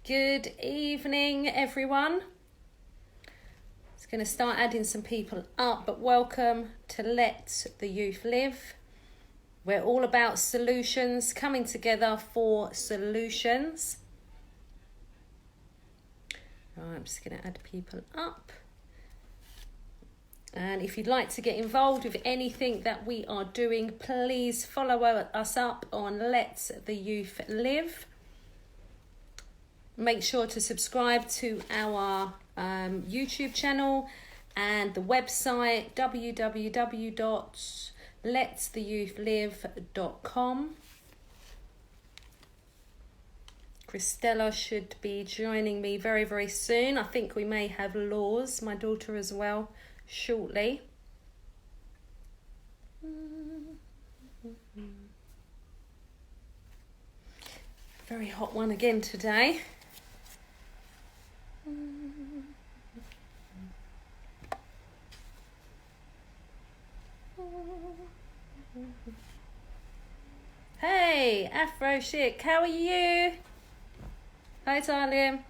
Good evening, everyone. It's going to start adding some people up, but welcome to Let the Youth Live. We're all about solutions, coming together for solutions. Right, I'm just going to add people up. And if you'd like to get involved with anything that we are doing, please follow us up on Let the Youth Live. Make sure to subscribe to our YouTube channel and the website www.lettheyouthlive.com. Christella should be joining me very, very soon. I think we may have Laws, my daughter, as well, shortly. Very hot one again today. Hey, Afro Chic, how are you? Hi, darling.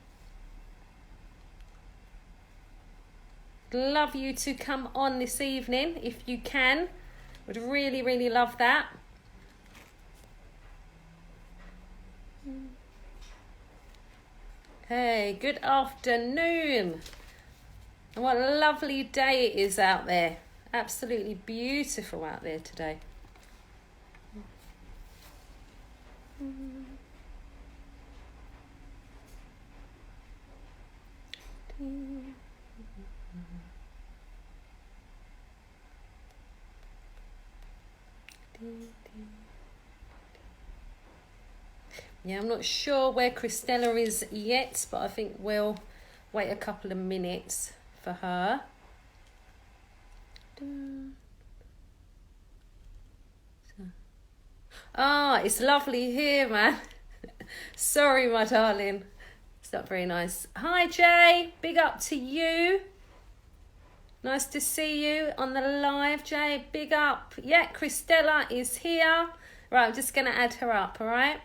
Love you to come on this evening if you can. Would really, really love that. Hey, good afternoon. And what a lovely day it is out there. Absolutely beautiful out there today. Yeah, I'm not sure where Christella is yet, but I think we'll wait a couple of minutes for her. Ah, it's lovely here, man. Sorry, my darling. It's not very nice. Hi, Jay. Big up to you. Nice to see you on the live, Jay. Big up. Yeah, Christella is here. Right, I'm just going to add her up, all right?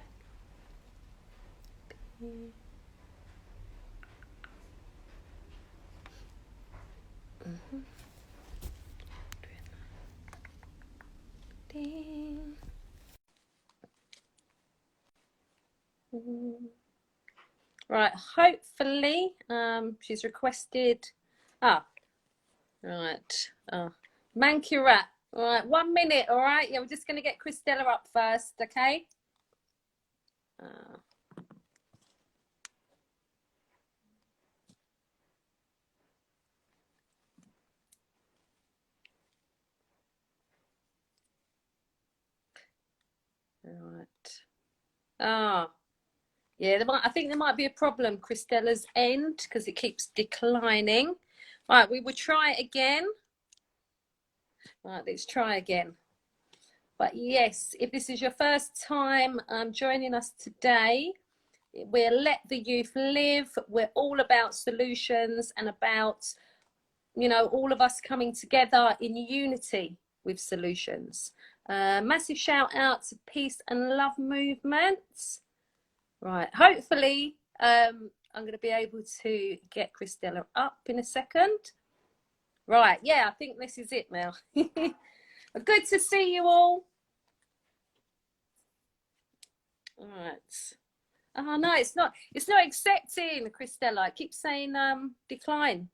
Right, hopefully she's requested right. Mancurat. All right, 1 minute, all right? Yeah, we're just going to get Christella up first, okay? All right. Yeah, I think there might be a problem, Christella's end, because it keeps declining. Right, we will try it again. Right, let's try again. But yes, if this is your first time joining us today, we're Let the Youth Live. We're all about solutions and about, all of us coming together in unity with solutions. Massive shout out to Peace and Love Movement. Right, hopefully I'm going to be able to get Christella up in a second. Right, yeah, I think this is it now. Good to see you all. All right. Oh no, it's not accepting, Christella. It keeps saying decline.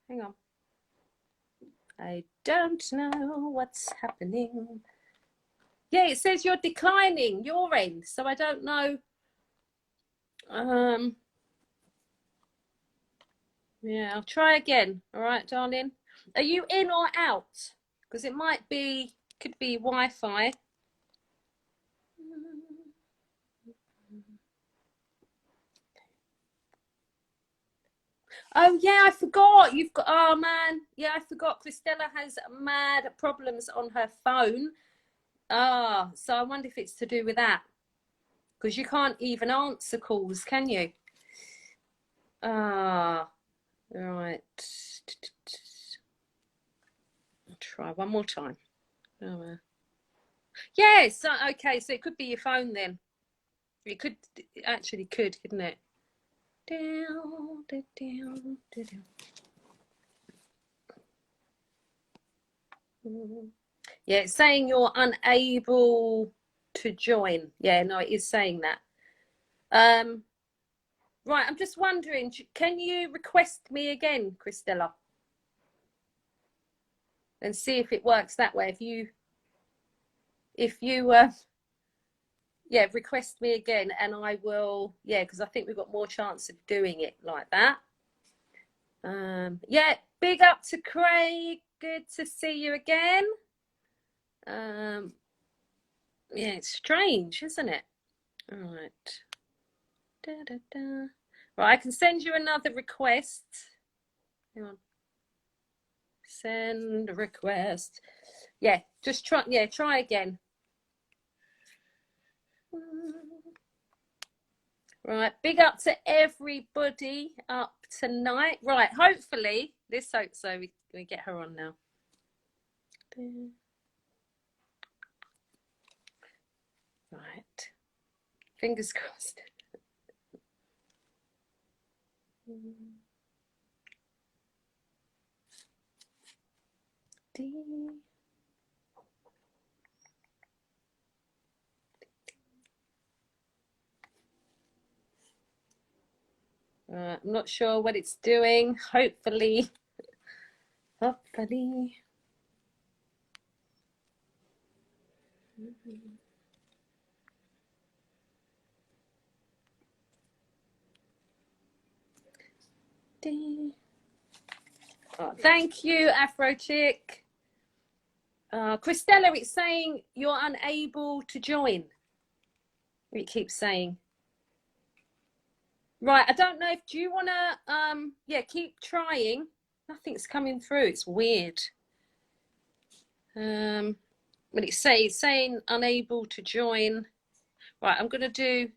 Hang on. I don't know what's happening. Yeah, it says you're declining your end, so I don't know. Yeah, I'll try again. All right, darling. Are you in or out? Because it could be Wi-Fi. Oh yeah, I forgot. Oh man, yeah, I forgot. Christella has mad problems on her phone. So I wonder if it's to do with that. Because you can't even answer calls, can you? Right. I'll try one more time. Yes, okay, so it could be your phone then. It actually could, couldn't it? Down, down, down, down. Yeah, it's saying you're unable to join. Yeah, no, it is saying that. Right, I'm just wondering, can you request me again, Christella? And see if it works that way. If you yeah, request me again and I will, yeah, because I think we've got more chance of doing it like that. Yeah, big up to Craig. Good to see you again. Yeah, it's strange, isn't it? All right. Da, da, da. Right, I can send you another request. Hang on. Send request. Yeah, just try. Yeah, try again. Right, big up to everybody up tonight. Right, hopefully, let's hope so. We get her on now. Right, fingers crossed. I'm not sure what it's doing. Hopefully. Oh, thank you, Afro Chick. Christella, it's saying you're unable to join. It keeps saying. Right, I don't know if, do you want to, yeah, keep trying. Nothing's coming through. It's weird. But it's saying unable to join. Right, I'm going to do.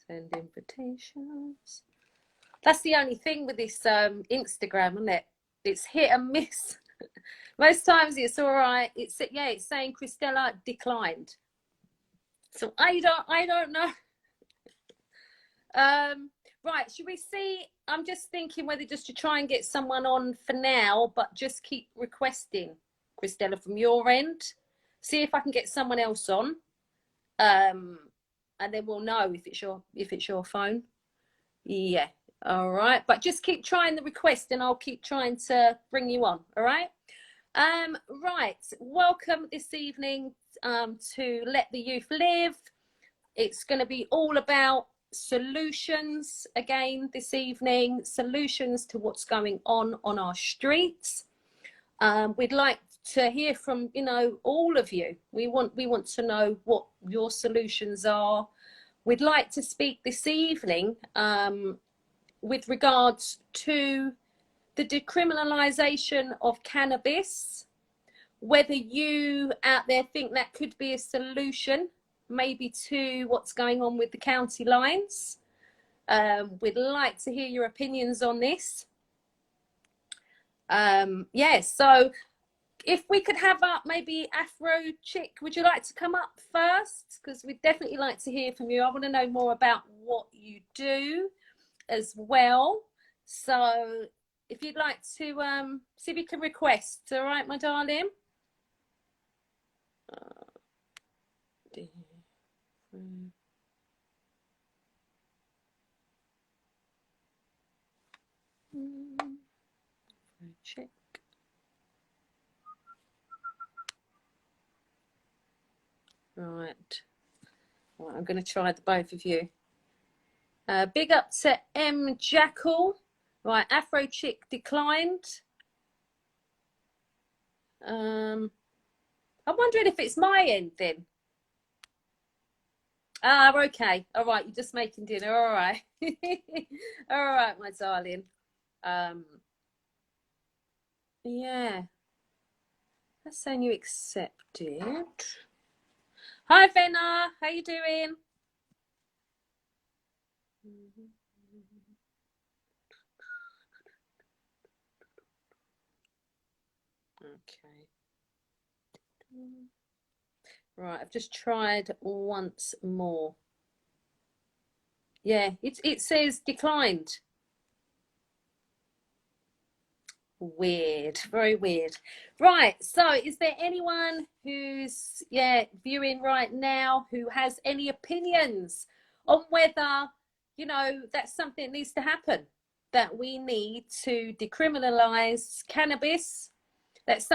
Send invitations. That's the only thing with this Instagram, isn't it? It's hit and miss. Most times it's all right. It's saying Christella declined. So I don't know. Right, should we see? I'm just thinking whether just to try and get someone on for now, but just keep requesting, Christella, from your end. See if I can get someone else on. And then we'll know if it's your phone. Yeah. All right. But just keep trying the request and I'll keep trying to bring you on. All right. Right. Welcome this evening to Let the Youth Live. It's going to be all about solutions again this evening, solutions to what's going on our streets. We'd like to hear from, all of you. We want to know what your solutions are. We'd like to speak this evening with regards to the decriminalisation of cannabis, whether you out there think that could be a solution maybe to what's going on with the county lines. We'd like to hear your opinions on this. So if we could have up maybe Afro Chick, would you like to come up first? Because we'd definitely like to hear from you. I want to know more about what you do as well. So if you'd like to see if you can request, all right, my darling? Check. Right. I'm going to try the both of you. Big up to M Jackal. Right, Afro Chick declined. I'm wondering if it's my end then. Okay. All right, you're just making dinner. All right. All right, my darling. Yeah. That's saying you accepted. Hi, Venna. How you doing? Okay. Right, I've just tried once more. Yeah, it says declined. Weird, very weird. Right, so is there anyone who's viewing right now who has any opinions on whether, that's something that needs to happen, that we need to decriminalize cannabis? Is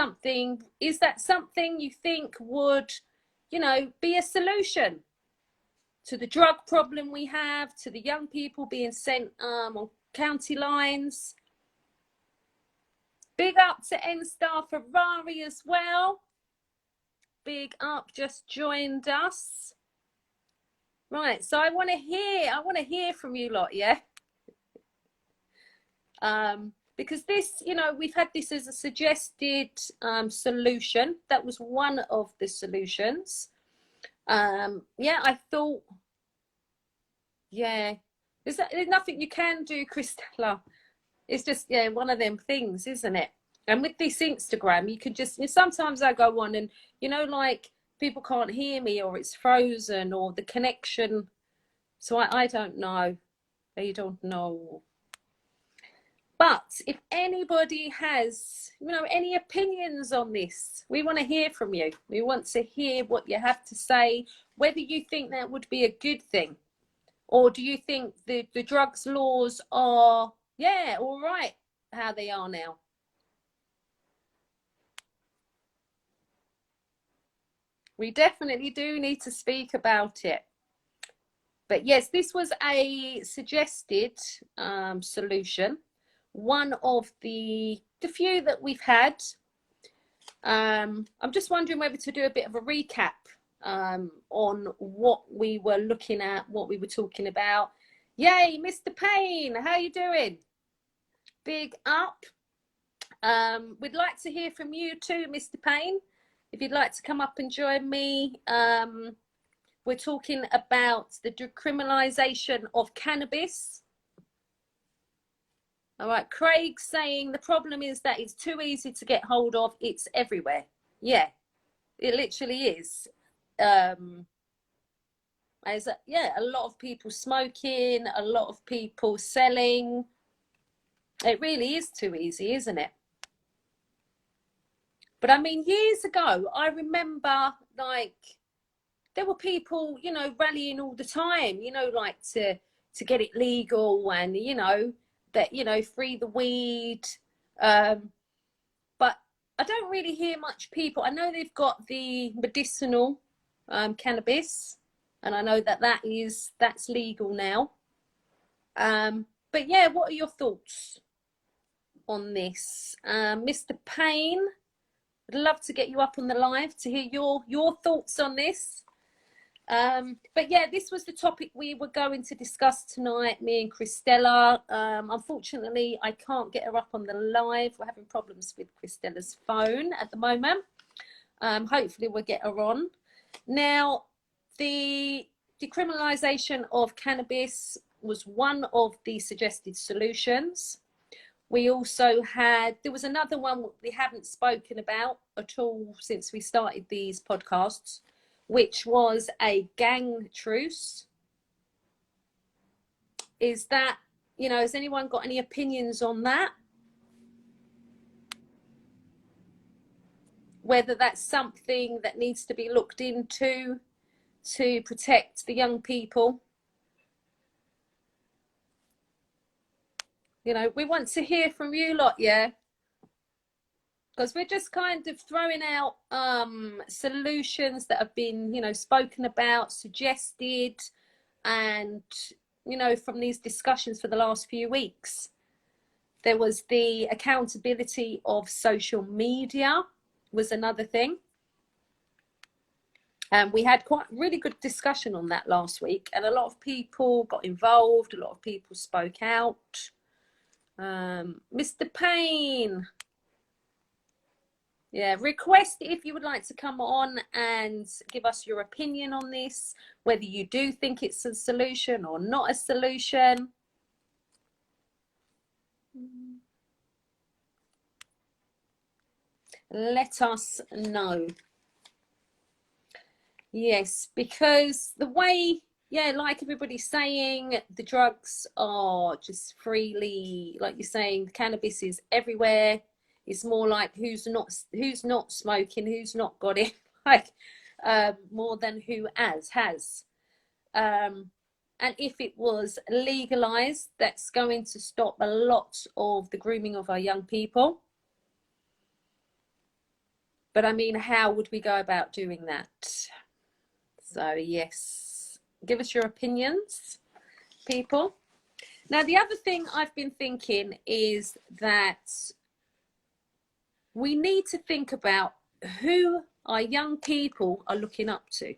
that something you think would, be a solution to the drug problem we have, to the young people being sent on county lines? Big up to N-Star Ferrari as well. Big up, just joined us. Right, so I want to hear from you lot, yeah? Because this, we've had this as a suggested solution. That was one of the solutions. I thought, there's nothing you can do, Christella. It's just, one of them things, isn't it? And with this Instagram, you could just, sometimes I go on and, like people can't hear me, or it's frozen, or the connection. So I don't know. They don't know. But if anybody has, any opinions on this, we want to hear from you. We want to hear what you have to say, whether you think that would be a good thing, or do you think the drugs laws are, all right, how they are now? We definitely do need to speak about it. But yes, this was a suggested solution. One of the few that we've had. I'm just wondering whether to do a bit of a recap on what we were looking at, what we were talking about. Yay, Mr. Payne, how you doing? Big up. We'd like to hear from you too, Mr. Payne. If you'd like to come up and join me. We're talking about the decriminalisation of cannabis. All right, Craig's saying the problem is that it's too easy to get hold of. It's everywhere. Yeah, it literally is. A lot of people smoking, a lot of people selling. It really is too easy, isn't it? But I mean, years ago, I remember there were people, rallying all the time, like to get it legal, and, that, free the weed. But I don't really hear much people. I know they've got the medicinal cannabis, and I know that's legal now. But yeah, what are your thoughts on this? Mr. Payne, I'd love to get you up on the live to hear your thoughts on this. But yeah, this was the topic we were going to discuss tonight, me and Christella. Unfortunately, I can't get her up on the live. We're having problems with Christella's phone at the moment. Hopefully we'll get her on. Now, the decriminalisation of cannabis was one of the suggested solutions. We also there was another one we haven't spoken about at all since we started these podcasts, which was a gang truce. Is that, has anyone got any opinions on that? Whether that's something that needs to be looked into to protect the young people. We want to hear from you lot, yeah? Because we're just kind of throwing out solutions that have been, spoken about, suggested, and, from these discussions for the last few weeks. There was the accountability of social media was another thing. And we had quite really good discussion on that last week, and a lot of people got involved, a lot of people spoke out. Mr. Payne, request if you would like to come on and give us your opinion on this, whether you do think it's a solution or not a solution. let us know. Yes, because the way, yeah, like everybody's saying, the drugs are just freely, like you're saying, cannabis is everywhere. It's more like who's not smoking, who's not got it, like more than who has. And if it was legalized, that's going to stop a lot of the grooming of our young people. But I mean, how would we go about doing that? So yes, give us your opinions, people. Now, the other thing I've been thinking is that we need to think about who our young people are looking up to.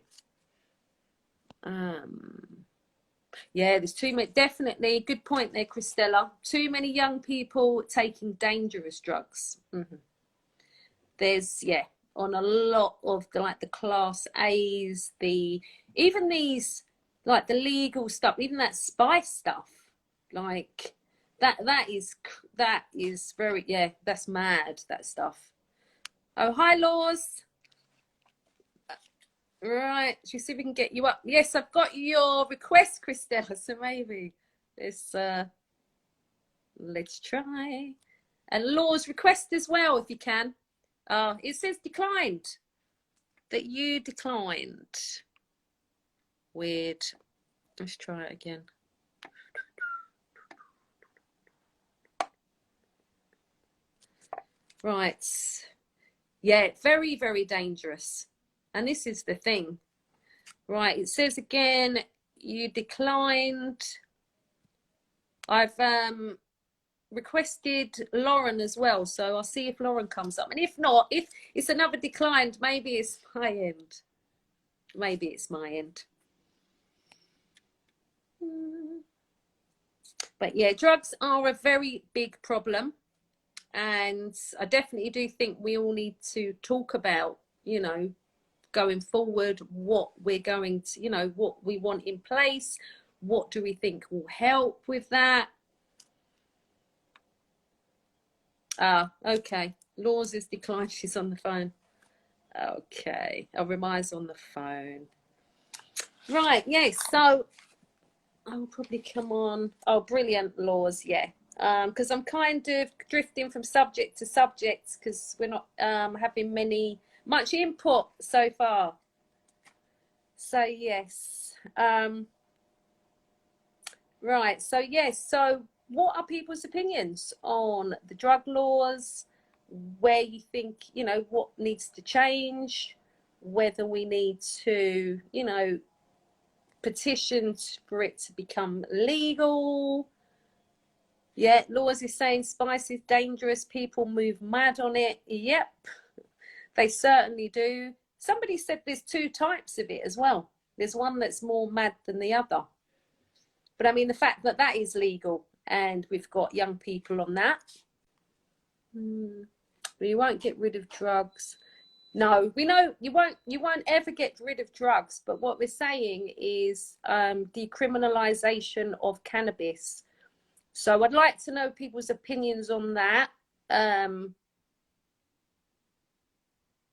Yeah, there's too many, definitely, good point there, Christella. Too many young people taking dangerous drugs. There's, yeah, on a lot of the, like the class A's, even these, like the legal stuff, even that spice stuff, like that is very, yeah, that's mad, that stuff. Oh, hi, Laws. Right, should we see if we can get you up? Yes, I've got your request, Christella, so maybe let's try. And Laws request as well, if you can. It says declined. That you declined. Weird. Let's try it again. Right. Yeah, very, very dangerous. And this is the thing. Right, it says again, you declined. I've requested Lauren as well, so I'll see if Lauren comes up. And if not, if it's another declined, maybe it's my end. Maybe it's my end. But yeah, drugs are a very big problem. And I definitely do think we all need to talk about, you know, going forward, what we're going to, you know, what we want in place. What do we think will help with that? Okay. Laws is declined. She's on the phone. Okay. Oh, Remire's on the phone. Right. Yes. So I will probably come on. Oh, brilliant, Laws. Yeah. Because I'm kind of drifting from subject to subject because we're not having much input so far. So yes. Right. So yes. So what are people's opinions on the drug laws? Where you think, you know, what needs to change? Whether we need to, you know, petition for it to become legal. Yeah, Laws is saying spice is dangerous. People move mad on it. Yep, they certainly do. Somebody said there's two types of it as well. There's one that's more mad than the other. But I mean, the fact that that is legal and we've got young people on that. We won't get rid of drugs. No, we know you won't ever get rid of drugs. But what we're saying is decriminalization of cannabis. So I'd like to know people's opinions on that.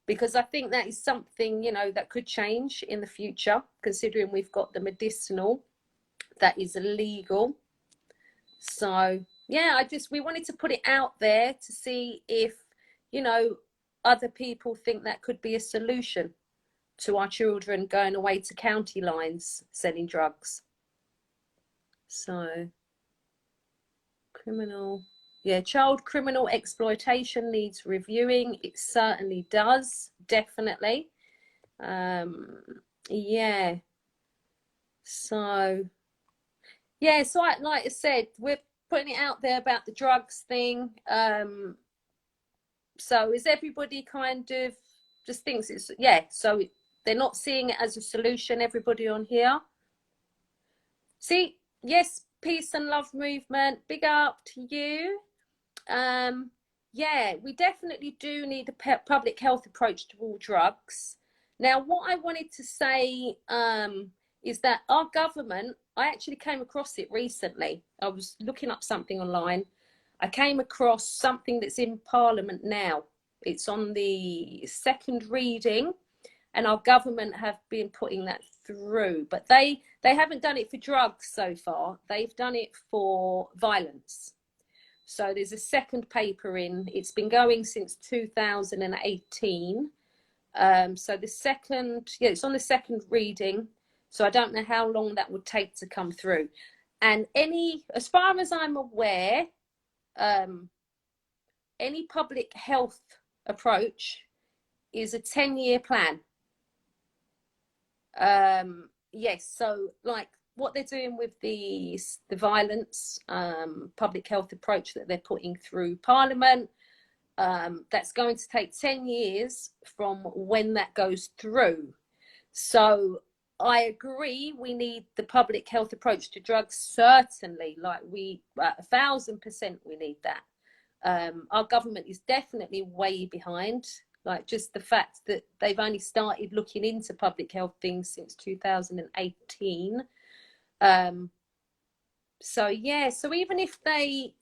Because I think that is something, you know, that could change in the future, considering we've got the medicinal that is illegal. So yeah, we wanted to put it out there to see if, you know, other people think that could be a solution to our children going away to county lines selling drugs. So child criminal exploitation needs reviewing. It certainly does, definitely. Yeah. So yeah, so like I said, we're putting it out there about the drugs thing. So is everybody kind of just thinks it's, yeah, so they're not seeing it as a solution, everybody on here? See, yes, peace and love movement, big up to you. Yeah, we definitely do need a public health approach to all drugs. Now, what I wanted to say is that our government, I actually came across it recently. I was looking up something online. I came across something that's in Parliament now. It's on the second reading, and our government have been putting that through, but they haven't done it for drugs so far. They've done it for violence. So there's a second paper in. It's been going since 2018. So the second, yeah, it's on the second reading. So I don't know how long that would take to come through. And as far as I'm aware, any public health approach is a 10-year plan. Yes, so like what they're doing with the violence public health approach that they're putting through Parliament, that's going to take 10 years from when that goes through. So I agree, we need the public health approach to drugs, certainly, like 1,000% we need that. Our government is definitely way behind, like just the fact that they've only started looking into public health things since 2018. So yeah, so even if they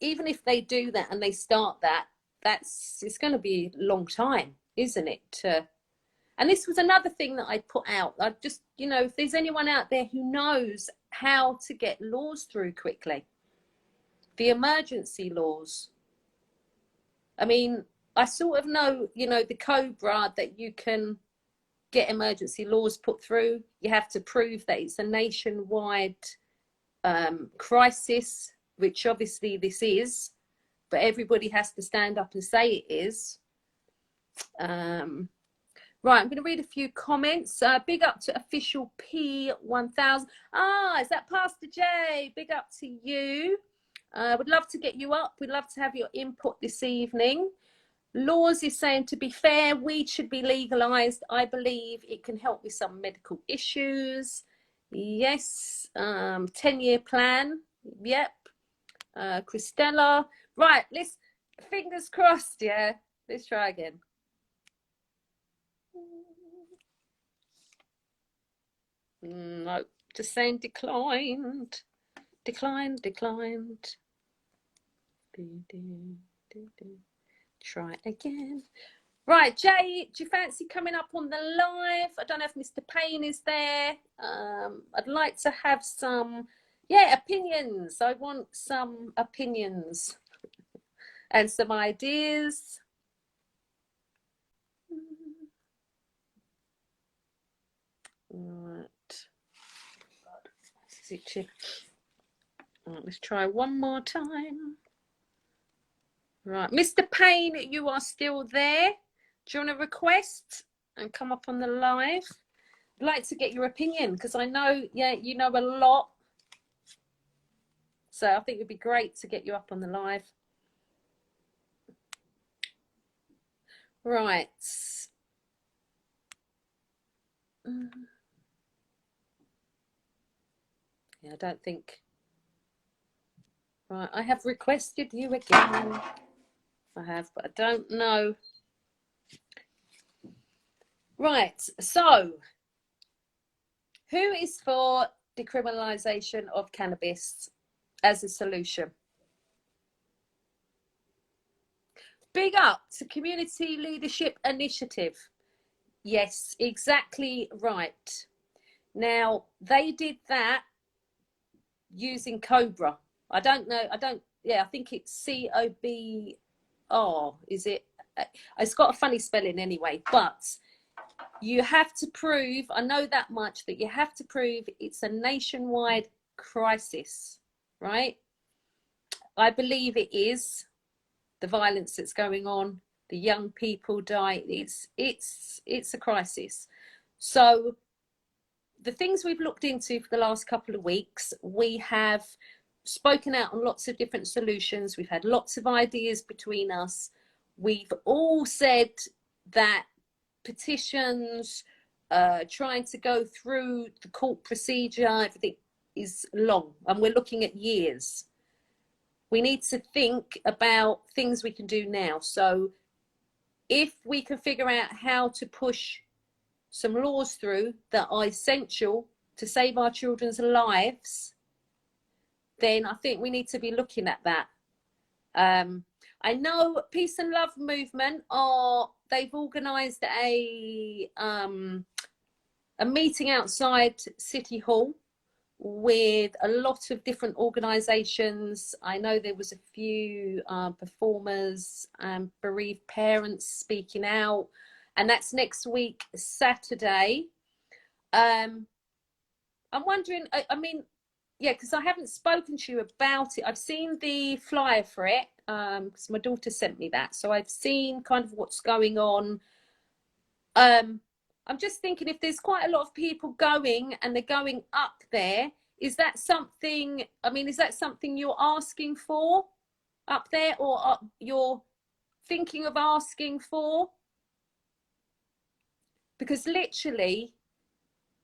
do that and they start that, it's going to be a long time, isn't it? And this was another thing that I put out. I just, if there's anyone out there who knows how to get laws through quickly, the emergency laws. I mean, I sort of know, the COBRA, that you can get emergency laws put through. You have to prove that it's a nationwide crisis, which obviously this is, but everybody has to stand up and say it is. Right, I'm going to read a few comments. Big up to official P1000. Is that Pastor J? Big up to you. Would love to get you up. We'd love to have your input this evening. Laws is saying, to be fair, weed should be legalized. I believe it can help with some medical issues. Yes. 10-year plan. Yep. Christella. Right, fingers crossed, yeah. Let's try again. No, just saying declined. Declined. Try again. Right, Jay, do you fancy coming up on the live? I don't know if Mr. Payne is there. I'd like to have some, opinions. I want some opinions and some ideas. Right. Right, let's try one more time. Right, Mr. Payne, you are still there. Do you want to request and come up on the live? I'd like to get your opinion because I know, you know a lot. So I think it'd be great to get you up on the live. Right. Yeah, I don't think. Right, I have requested you again. I have, but I don't know. Right, so who is for decriminalisation of cannabis as a solution? Big up to Community Leadership Initiative. Yes, exactly right. Now, they did that using COBRA. I don't know. I think it's COBR. Is it? It's got a funny spelling anyway, but you have to prove, I know that much, that you have to prove it's a nationwide crisis, right? I believe it is. The violence that's going on, the young people die, it's a crisis. So the things we've looked into for the last couple of weeks, we have spoken out on lots of different solutions. We've had lots of ideas between us. We've all said that petitions, trying to go through the court procedure, everything is long, and we're looking at years. We need to think about things we can do now. So if we can figure out how to push some laws through that are essential to save our children's lives, then I think we need to be looking at that. I know Peace and Love Movement they've organised a meeting outside City Hall with a lot of different organisations. I know there was a few performers and bereaved parents speaking out, and that's next week, Saturday. I'm wondering, I mean, yeah, because I haven't spoken to you about it. I've seen the flyer for it, because my daughter sent me that. So I've seen kind of what's going on. I'm just thinking, if there's quite a lot of people going and they're going up there, is that something, I mean, is that something you're asking for up there, or you're thinking of asking for? Because literally,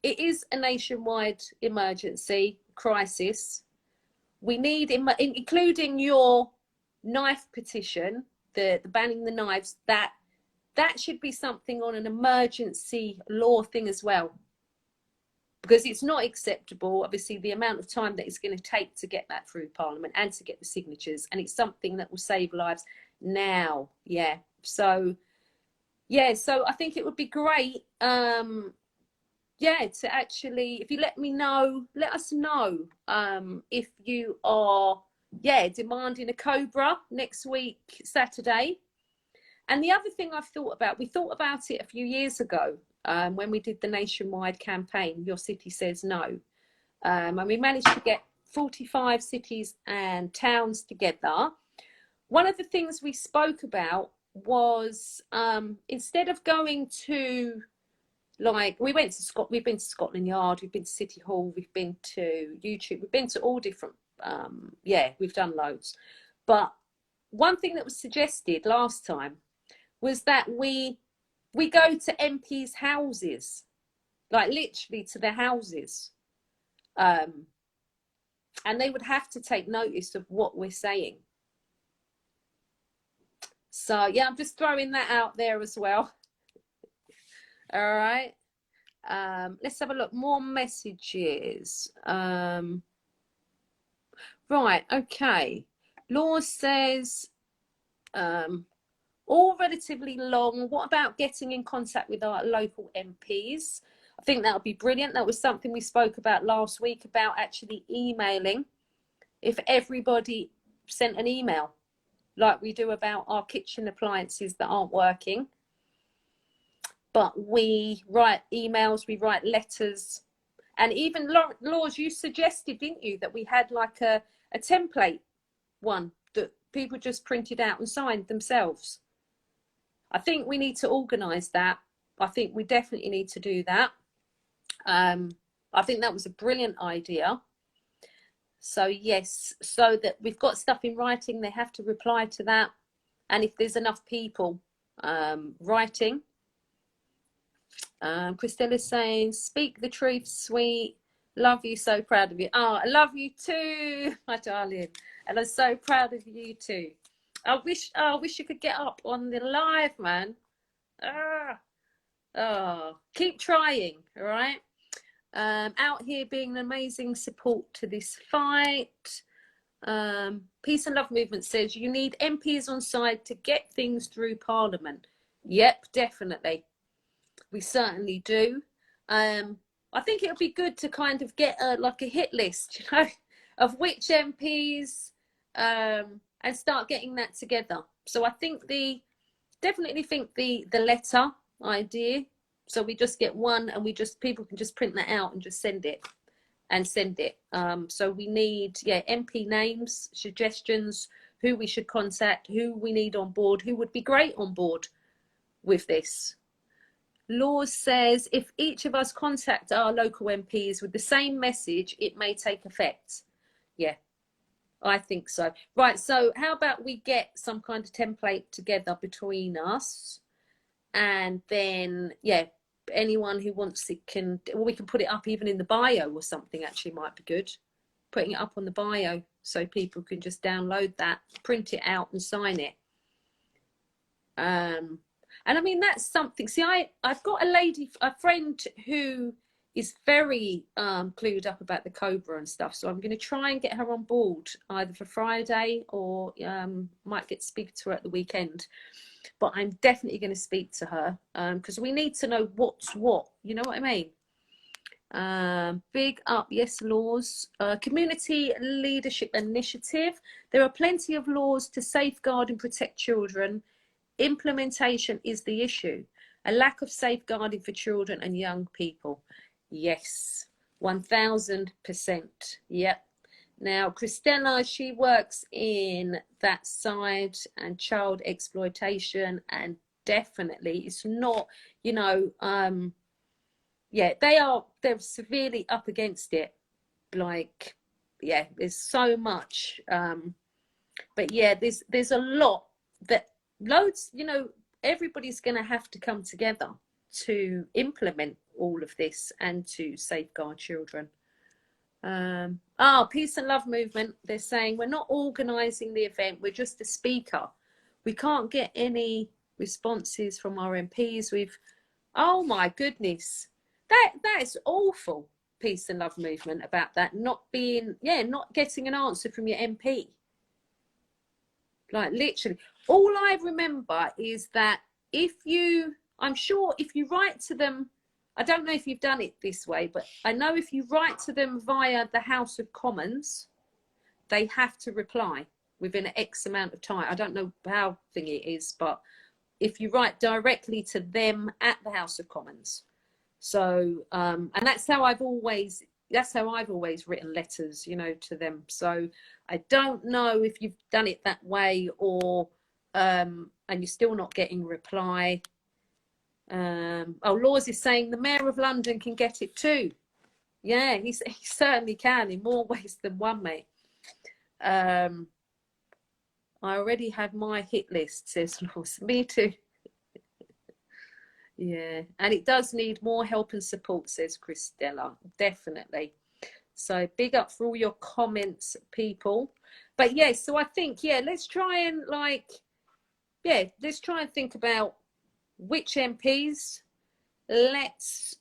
it is a nationwide emergency crisis. We need, including your knife petition, the banning the knives, that should be something on an emergency law thing as well. Because it's not acceptable, obviously, the amount of time that it's going to take to get that through Parliament and to get the signatures. And it's something that will save lives now. Yeah. So, yeah, so I think it would be great, yeah, to actually, if you let us know if you are, yeah, demanding a Cobra next week, Saturday. And the other thing I've thought about, we thought about it a few years ago when we did the nationwide campaign, Your City Says No. And we managed to get 45 cities and towns together. One of the things we spoke about was instead of going to, like, we've been to Scotland Yard, we've been to City Hall, we've been to YouTube, we've been to all different, yeah, we've done loads. But one thing that was suggested last time was that we go to MPs' houses, like literally to their houses. And they would have to take notice of what we're saying. So, yeah, I'm just throwing that out there as well. All right. Let's have a look. More messages. Right. Okay. Law says, all relatively long. What about getting in contact with our local MPs? I think that would be brilliant. That was something we spoke about last week, about actually emailing. If everybody sent an email, like we do about our kitchen appliances that aren't working, but we write emails, we write letters, and even Laws, you suggested, didn't you, that we had like a template one that people just printed out and signed themselves. I think we need to organise that. I think we definitely need to do that. I think that was a brilliant idea. So yes, so that we've got stuff in writing, they have to reply to that. And if there's enough people writing. Christella's saying, speak the truth, sweet. Love you, so proud of you. Oh, I love you too, my darling. And I'm so proud of you too. I wish you could get up on the live, man. Keep trying, all right? Out here being an amazing support to this fight. Peace and Love Movement says, you need MPs on side to get things through Parliament. Yep, definitely. We certainly do. I think it would be good to kind of get like a hit list, you know, of which MPs, and start getting that together. So I think definitely think the letter idea. So we just get one, and people can just print that out and just send it. So we need, yeah, MP names, suggestions, who we should contact, who we need on board, who would be great on board with this. Laws says, if each of us contact our local MPs with the same message, it may take effect. Yeah, I think so. Right, so how about we get some kind of template together between us, and then, yeah, anyone who wants it can, well, we can put it up even in the bio or something, actually might be good. Putting it up on the bio so people can just download that, print it out and sign it. And I mean, that's something. See, I've got a friend who is very clued up about the Cobra and stuff. So I'm going to try and get her on board either for Friday or might get to speak to her at the weekend. But I'm definitely going to speak to her because we need to know what's what. You know what I mean? Big up, yes, laws. Community leadership initiative. There are plenty of laws to safeguard and protect children. Implementation is the issue. A lack of safeguarding for children and young people. Yes, 1000%. Yep. Now, Christella, she works in that side and child exploitation, and definitely it's not, you know, yeah, they're severely up against it. Like, yeah, there's so much. But yeah, there's a lot that loads, you know, everybody's going to have to come together to implement all of this and to safeguard children. Peace and Love Movement, they're saying we're not organising the event, we're just a speaker. We can't get any responses from our MPs. Oh my goodness, that is awful. Peace and Love Movement about that not getting an answer from your MP. Like literally, all I remember is that I'm sure if you write to them, I don't know if you've done it this way, but I know if you write to them via the House of Commons, they have to reply within an X amount of time. I don't know how thing it is, but if you write directly to them at the House of Commons. So, and that's how I've always written letters, you know, to them. So I don't know if you've done it that way or, and you're still not getting reply. Laws is saying the Mayor of London can get it too. Yeah, he certainly can in more ways than one, mate. I already have my hit list, says Laws. Me too. Yeah, and it does need more help and support, says Christella. Definitely. So big up for all your comments, people. But yeah, so I think, yeah, let's try and think about which MPs. Let's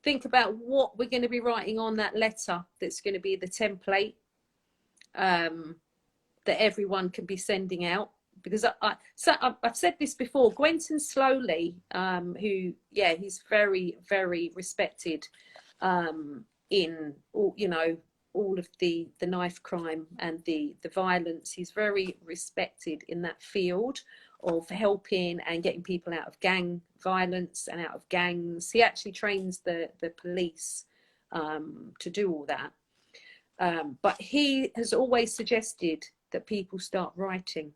think about what we're going to be writing on that letter that's going to be the template that everyone can be sending out. Because I've said this before, Gwenton Slowly, who, yeah, he's very, very respected in all, you know, all of the knife crime and the violence. He's very respected in that field of helping and getting people out of gang violence and out of gangs. He actually trains the police to do all that. But he has always suggested that people start writing.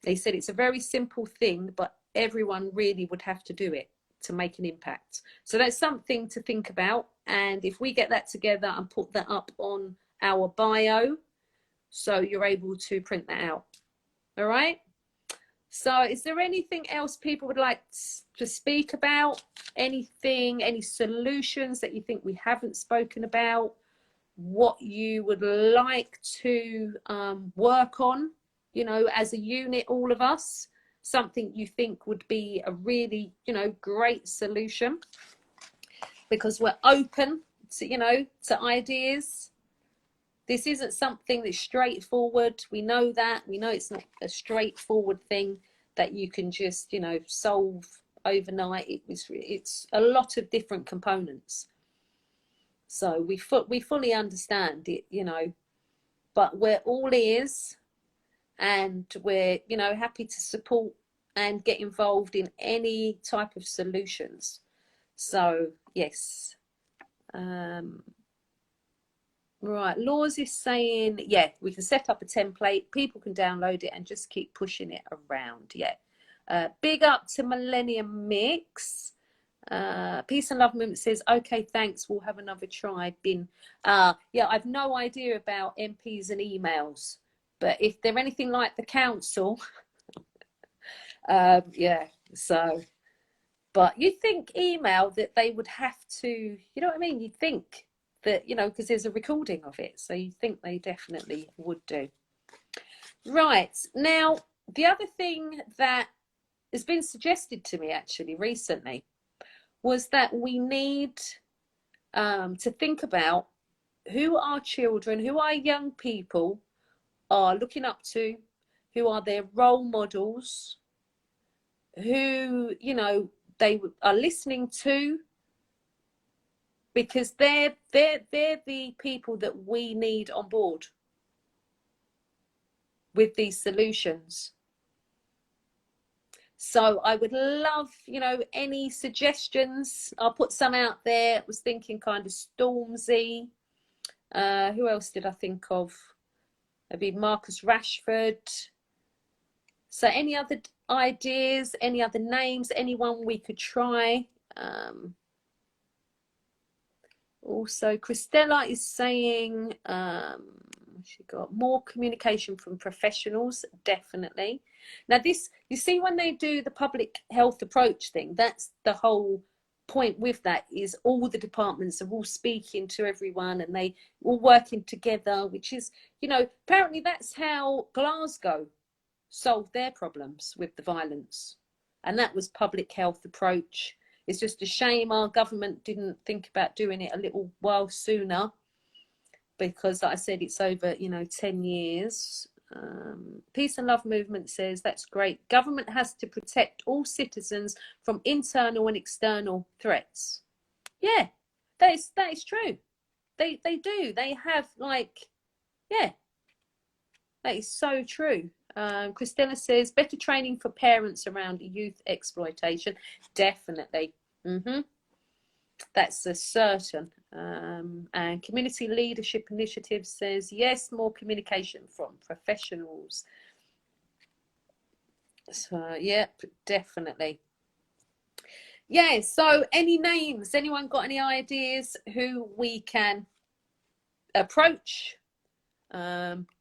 They said it's a very simple thing, but everyone really would have to do it to make an impact. So that's something to think about. And if we get that together and put that up on our bio, so you're able to print that out. All right. So is there anything else people would like to speak about? Anything, any solutions that you think we haven't spoken about? What you would like to work on, you know, as a unit, all of us, something you think would be a really, you know, great solution, because we're open to, you know, to ideas. This isn't something that's straightforward. We know that. We know it's not a straightforward thing that you can just, you know, solve overnight. It's a lot of different components. So we fully understand it, you know, but we're all ears. And we're, you know, happy to support and get involved in any type of solutions. So, yes. Right, Laws is saying, yeah, we can set up a template. People can download it and just keep pushing it around. Yeah. Big up to Millennium Mix. Peace and Love Movement says, okay, thanks, we'll have another try. Yeah, I've no idea about MPs and emails. But if they're anything like the council, yeah, so, but you think email that they would have to, you know what I mean? You'd think that, you know, because there's a recording of it. So you think they definitely would do. Right, now, the other thing that has been suggested to me actually recently was that we need to think about who our children, who our young people are looking up to, who are their role models, who, you know, they are listening to, because they're the people that we need on board with these solutions. So I would love, you know, any suggestions. I'll put some out there. I was thinking kind of Stormzy. Who else did I think of? Maybe Marcus Rashford. So any other ideas, any other names, anyone we could try? Also, Christella is saying she got more communication from professionals, definitely. Now this, you see, when they do the public health approach thing, that's the whole point with that, is all the departments are all speaking to everyone and they all working together, which is, you know, apparently that's how Glasgow solved their problems with the violence, and that was public health approach. It's just a shame our government didn't think about doing it a little while sooner, because like I said, it's over, you know, 10 years. Peace and Love Movement says that's great. Government has to protect all citizens from internal and external threats. Yeah, that is true. They do. They have, like, yeah, that is so true. Christina says better training for parents around youth exploitation. Definitely. That's a certain. And Community Leadership Initiative says yes, more communication from professionals. So yeah, definitely. Yeah, so any names, anyone got any ideas who we can approach?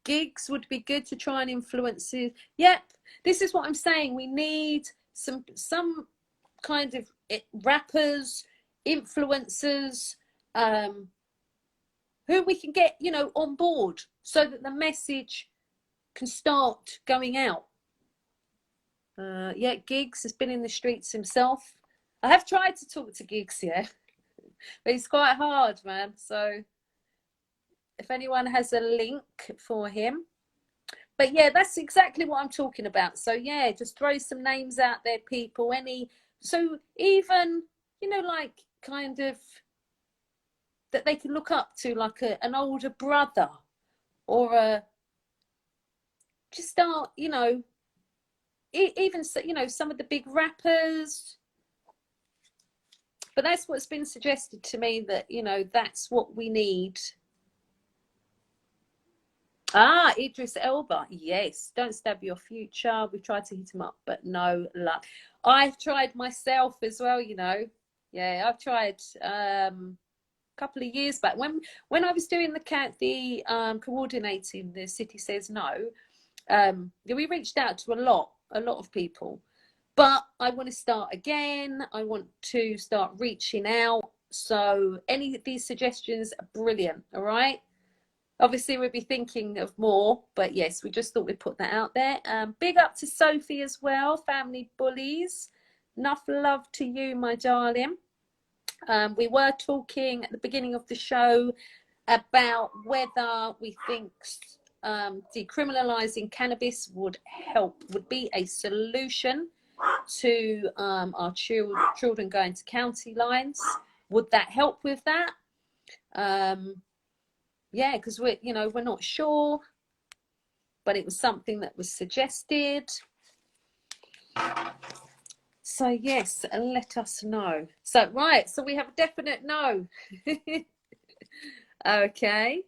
Gigs would be good to try and influence it. Yep, this is what I'm saying. We need some kind of rappers, influencers, who we can get, you know, on board so that the message can start going out. Yeah, Giggs has been in the streets himself. I have tried to talk to Giggs, yeah, but it's quite hard, man. So if anyone has a link for him. But yeah, that's exactly what I'm talking about. So yeah, just throw some names out there, people. So even, you know, like kind of that they can look up to, like an older brother, or just start, you know, even, you know, some of the big rappers. But that's what's been suggested to me, that, you know, that's what we need. Ah, Idris Elba. Yes. Don't stab your future. We've tried to hit him up, but no luck. I've tried myself as well, you know. Yeah, I've tried a couple of years back when I was doing the coordinating the City Says No. We reached out to a lot of people, but I want to start again. I want to start reaching out. So any of these suggestions are brilliant. All right. Obviously, we'll be thinking of more, but yes, we just thought we'd put that out there. Big up to Sophie as well, Family Bullies. Enough love to you, my darling. We were talking at the beginning of the show about whether we think decriminalising cannabis would be a solution to our children going to county lines. Would that help with that? Yeah, because we're not sure, but it was something that was suggested. So yes, let us know. So right, so we have a definite no. Okay.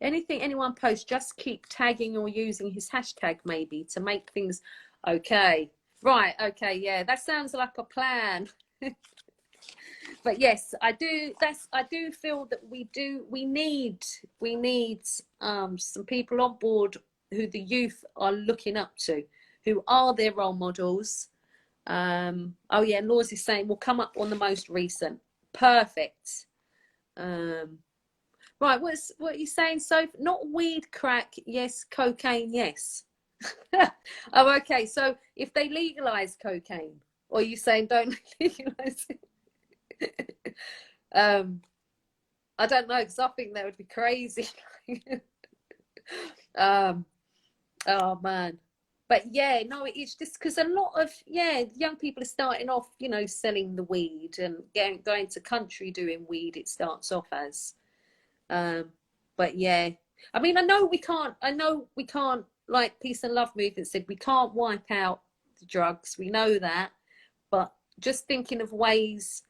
Anything anyone posts, just keep tagging or using his hashtag maybe to make things okay. Right, okay, yeah, that sounds like a plan. But yes, I do feel that we need some people on board who the youth are looking up to, who are their role models. Oh yeah, Laws is saying we'll come up on the most recent. Perfect. Right, what are you saying, Soph? Not weed, crack, yes, cocaine, yes. Oh, okay, so if they legalise cocaine, Or are you saying don't legalise it? I don't know, because I think that would be crazy. um, oh man. But yeah, no, it's just because a lot of young people are starting off, you know, selling the weed and going to country doing weed. It starts off as, but yeah, I mean, I know we can't. Like Peace and Love Movement said, we can't wipe out the drugs. We know that, but just thinking of ways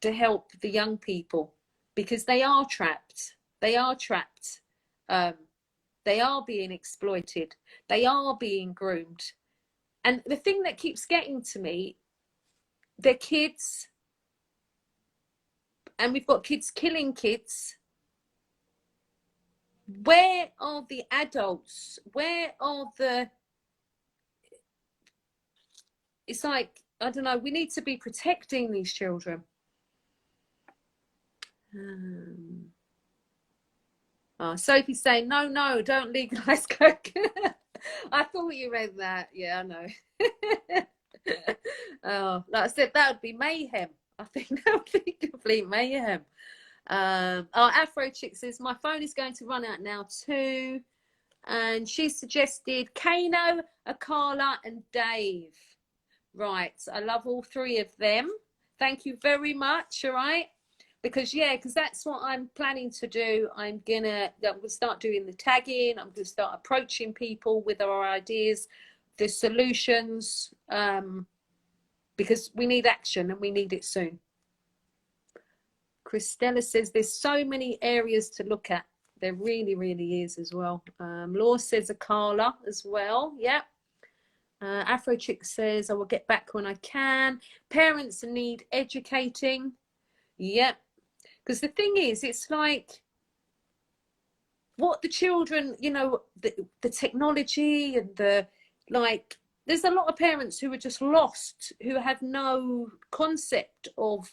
to help the young people, because they are trapped. They are trapped. They are being exploited. They are being groomed. And the thing that keeps getting to me, they're kids, and we've got kids killing kids. Where are the adults? Where are the... It's like, I don't know, we need to be protecting these children. Sophie's saying, no, don't legalise coke. I thought you meant that. Yeah, I know. Oh, like I said, that would be mayhem. I think that would be complete mayhem. Afro Chick says, my phone is going to run out now too. And she suggested Kano, Akala, and Dave. Right, I love all three of them. Thank you very much. All right. Because that's what I'm planning to do. I'm gonna start doing the tagging. I'm gonna start approaching people with our ideas, the solutions, because we need action and we need it soon. Christella says there's so many areas to look at. There really, really is as well. Law says Akala as well. Yep. Afro Chick says I will get back when I can. Parents need educating. Yep. Because the thing is, it's like what the children, you know, the technology and there's a lot of parents who are just lost, who have no concept of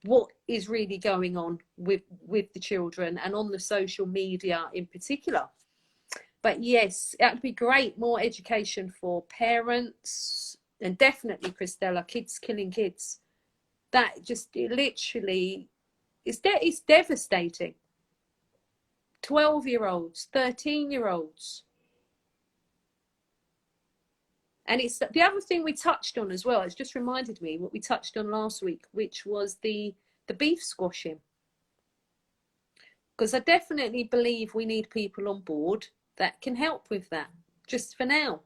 what is really going on with the children and on the social media in particular. But yes, that would be great. More education for parents, and definitely, Christella, kids killing kids. That just literally... It's devastating. 12-year-olds, 13-year-olds. And it's the other thing we touched on as well. It's just reminded me what we touched on last week, which was the beef squashing. Because I definitely believe we need people on board that can help with that, just for now.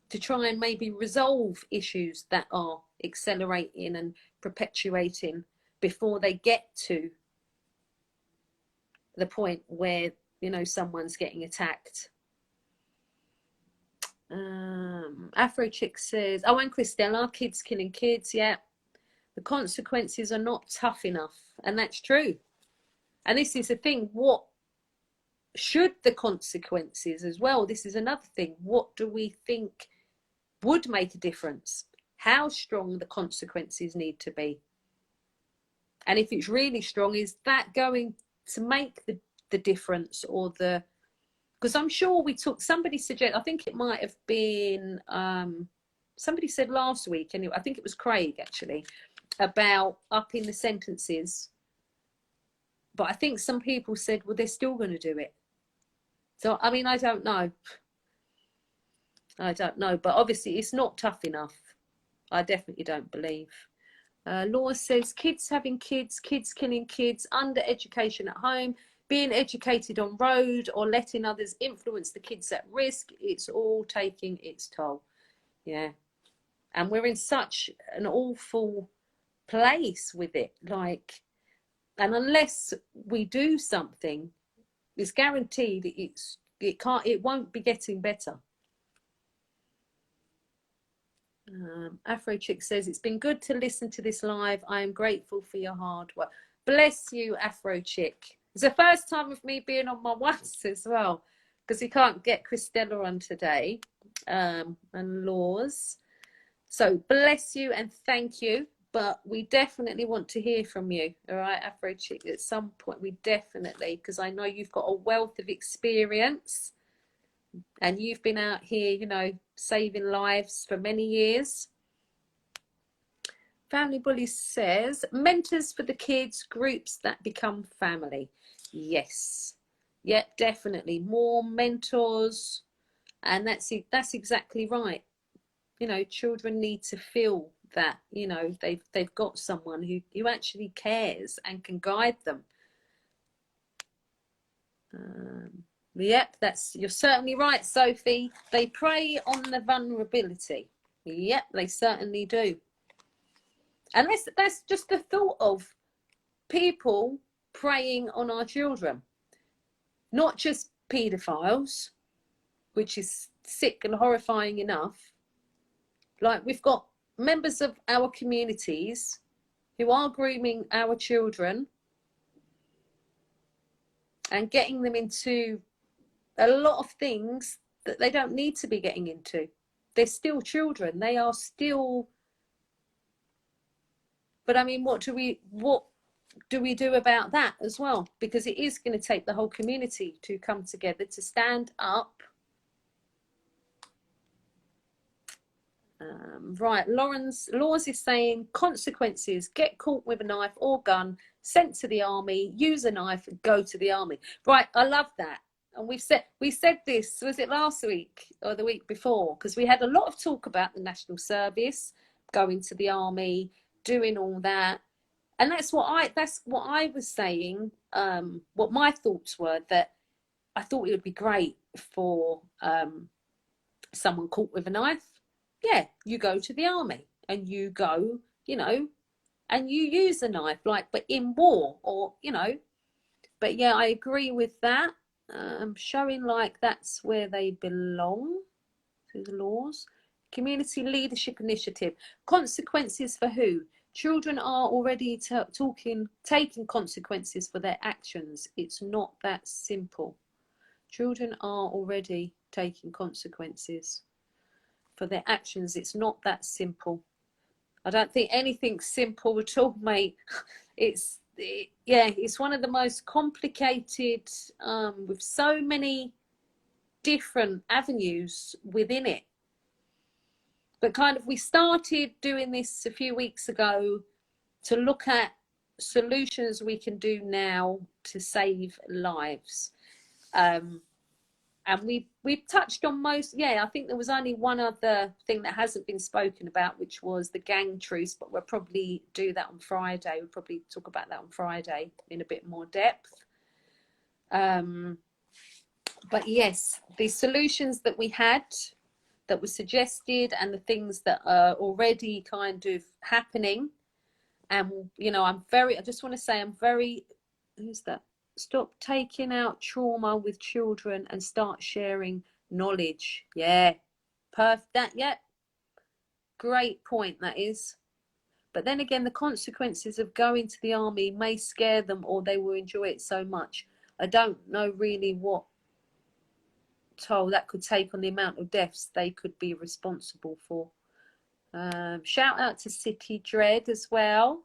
To try and maybe resolve issues that are accelerating and perpetuating before they get to the point where, you know, someone's getting attacked. Afro Chick says, oh, and Christella, kids killing kids. Yeah, the consequences are not tough enough, and that's true. And this is the thing, what should the consequences as well? This is another thing. What do we think would make a difference? How strong the consequences need to be? And if it's really strong, is that going to make the difference? Or because I'm sure somebody suggested, I think it might have been, somebody said last week, anyway, I think it was Craig actually, about upping the sentences. But I think some people said, well, they're still going to do it. So, I mean, I don't know. But obviously it's not tough enough. I definitely don't believe. Law says kids having kids, kids killing kids, under education at home, being educated on road, or letting others influence the kids at risk. It's all taking its toll. Yeah. And we're in such an awful place with it. And unless we do something, it's guaranteed it won't be getting better. Afro Chick says, it's been good to listen to this live. I am grateful for your hard work. Bless you, Afro Chick. It's the first time of me being on my once as well, because we can't get Christella on today, and Laws. So bless you and thank you. But we definitely want to hear from you. All right, Afro Chick, at some point we definitely, because I know you've got a wealth of experience and you've been out here, you know, saving lives for many years. Family Bully says, mentors for the kids, groups that become family. Yes. Yeah, definitely. More mentors. And that's exactly right. You know, children need to feel that, you know, they've got someone who actually cares and can guide them. Yep, you're certainly right, Sophie. They prey on the vulnerability. Yep, they certainly do. And that's just the thought of people preying on our children, not just paedophiles, which is sick and horrifying enough. Like, we've got members of our communities who are grooming our children and getting them into a lot of things that they don't need to be getting into. They're still children. They are still. But I mean, what do we do about that as well? Because it is going to take the whole community to come together to stand up. Right, Laws is saying consequences: get caught with a knife or gun, sent to the army, use a knife, go to the army. Right, I love that. And we said this, was it last week or the week before? Because we had a lot of talk about the national service, going to the army, doing all that. And that's what I was saying. What my thoughts were, that I thought it would be great for someone caught with a knife. Yeah, you go to the army and you go, you know, and you use a knife, like, but in war, or, you know. But yeah, I agree with that. Showing like that's where they belong to the laws. Community leadership initiative. Consequences for who? Children are already taking consequences for their actions. It's not that simple. Children are already taking consequences for their actions. It's not that simple. I don't think anything's simple at all, mate. It's one of the most complicated, with so many different avenues within it. But kind of, we started doing this a few weeks ago to look at solutions we can do now to save lives. And we've touched on most. I think there was only one other thing that hasn't been spoken about, which was the gang truce, but we'll probably do that on Friday. We'll probably talk about that on Friday in a bit more depth. But yes, the solutions that we had, that were suggested, and the things that are already kind of happening. And, you know, I just want to say, who's that? Stop taking out trauma with children and start sharing knowledge. Yeah, perfect. Yeah, great point, that is. But then again, the consequences of going to the army may scare them, or they will enjoy it so much. I don't know really what toll that could take on the amount of deaths they could be responsible for. Shout out to City Dread as well.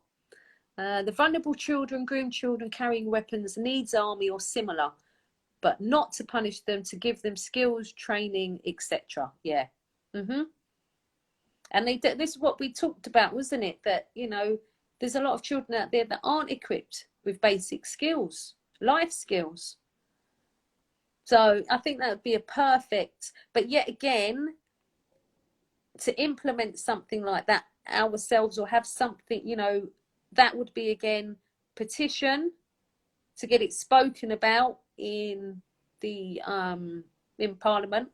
The vulnerable children, groomed children carrying weapons needs army or similar, but not to punish them, to give them skills, training, etc. Yeah. And this is what we talked about, wasn't it? That, you know, there's a lot of children out there that aren't equipped with basic skills, life skills. So I think that would be a perfect, but yet again, to implement something like that ourselves, or have something, you know, that would be, again, petition to get it spoken about in the in Parliament,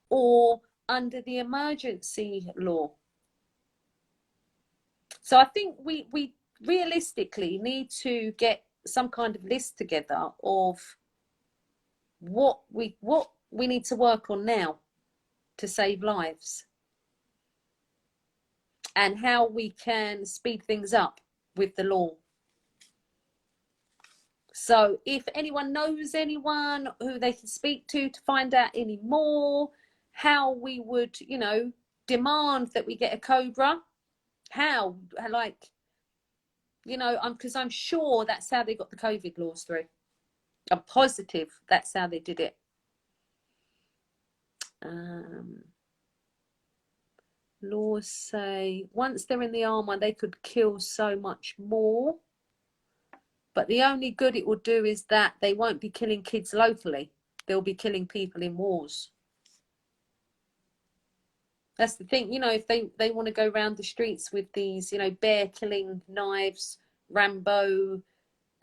or under the emergency law. So I think we realistically need to get some kind of list together of what we need to work on now to save lives, and how we can speed things up with the law. So if anyone knows anyone who they can speak to find out any more, how we would, you know, demand that we get a COBRA, how, like, you know, because I'm sure that's how they got the COVID laws through. I'm positive that's how they did it. Laws say once they're in the army, they could kill so much more. But the only good it will do is that they won't be killing kids locally. They'll be killing people in wars. That's the thing, you know, if they want to go around the streets with these, you know, bear killing knives, Rambo,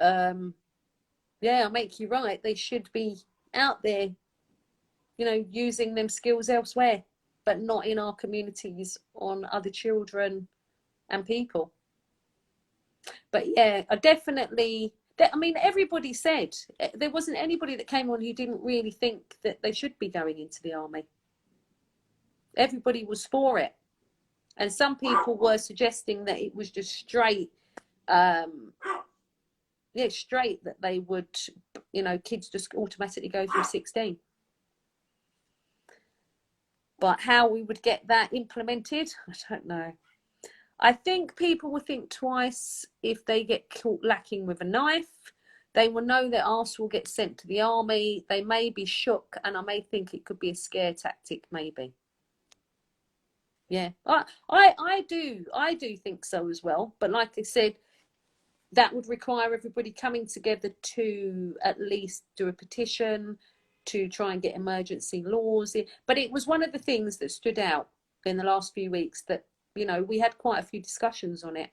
yeah, I'll make you right. They should be out there, you know, using them skills elsewhere, but not in our communities on other children and people. But yeah, I mean, everybody said, there wasn't anybody that came on who didn't really think that they should be going into the army. Everybody was for it. And some people were suggesting that it was just straight, straight that they would, you know, kids just automatically go through 16. But how we would get that implemented, I don't know. I think people will think twice if they get caught lacking with a knife. They will know their arse will get sent to the army. They may be shook, and I may think it could be a scare tactic, maybe. Yeah, I do think so as well. But like I said, that would require everybody coming together to at least do a petition to try and get emergency laws in. But it was one of the things that stood out in the last few weeks that, you know, we had quite a few discussions on it.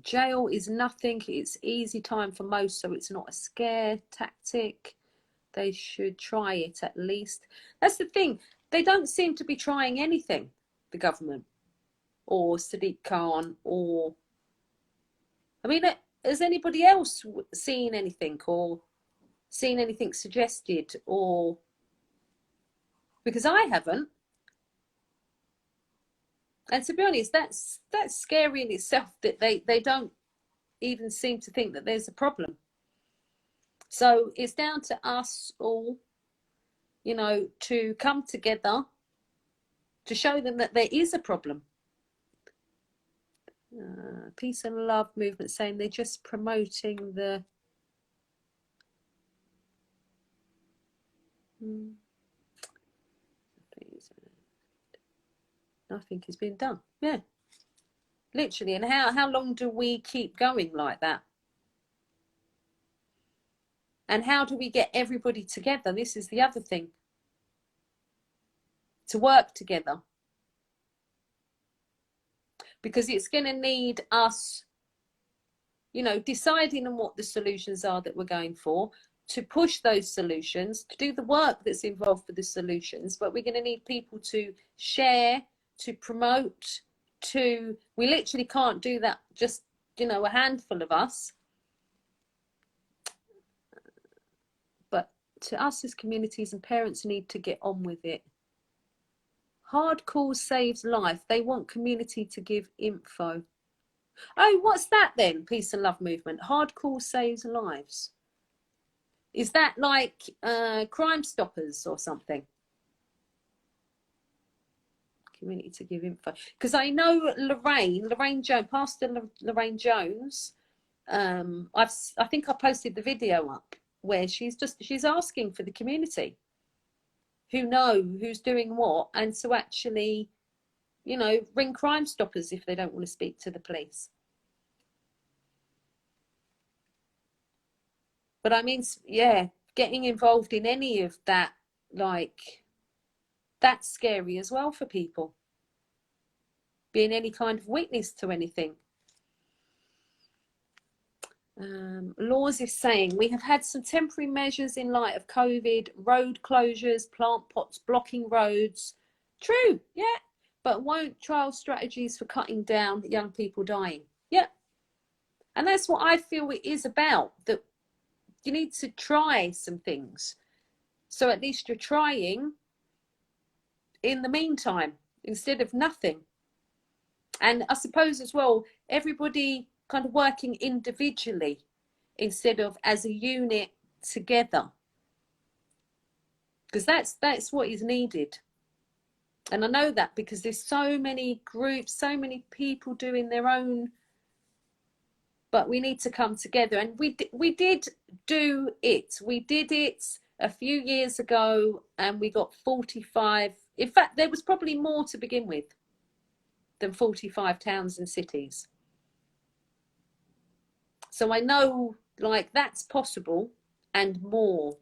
Jail is nothing. It's easy time for most, so it's not a scare tactic. They should try it at least. That's the thing. They don't seem to be trying anything, the government or Sadiq Khan or... I mean, has anybody else seen anything or seen anything suggested? Or... because I haven't. And to be honest, that's scary in itself, that they don't even seem to think that there's a problem. So it's down to us all, you know, to come together to show them that there is a problem. Peace and Love movement saying they're just promoting the... Nothing has been done. Yeah, literally. And how long do we keep going like that? And how do we get everybody together? This is the other thing. To work together. Because it's going to need us, you know, deciding on what the solutions are that we're going for, to push those solutions, to do the work that's involved for the solutions. But we're going to need people to share, to promote, to... we literally can't do that, just, you know, a handful of us. But to us as communities and parents need to get on with it. Hard cause saves life. They want community to give info. Oh, what's that then? Peace and Love movement. Hard cause saves lives. Is that like Crime Stoppers or something? Community to give info. Because I know Lorraine Jones, Pastor Lorraine Jones. I think I posted the video up where she's asking for the community who know who's doing what, and to actually, you know, ring Crime Stoppers if they don't want to speak to the police. But I mean, yeah, getting involved in any of that, like, that's scary as well for people. Being any kind of witness to anything. Laws is saying we have had some temporary measures in light of COVID, road closures, plant pots blocking roads. True, yeah, but won't trial strategies for cutting down young people dying. Yeah, and that's what I feel it is about, that you need to try some things. So at least you're trying in the meantime, instead of nothing. And I suppose as well, everybody kind of working individually instead of as a unit together, because that's what is needed. And I know that because there's so many groups, so many people doing their own, but we need to come together. And we did do it. We did it a few years ago, and we got 45. In fact, there was probably more to begin with than 45 towns and cities. So I know, like, that's possible and more.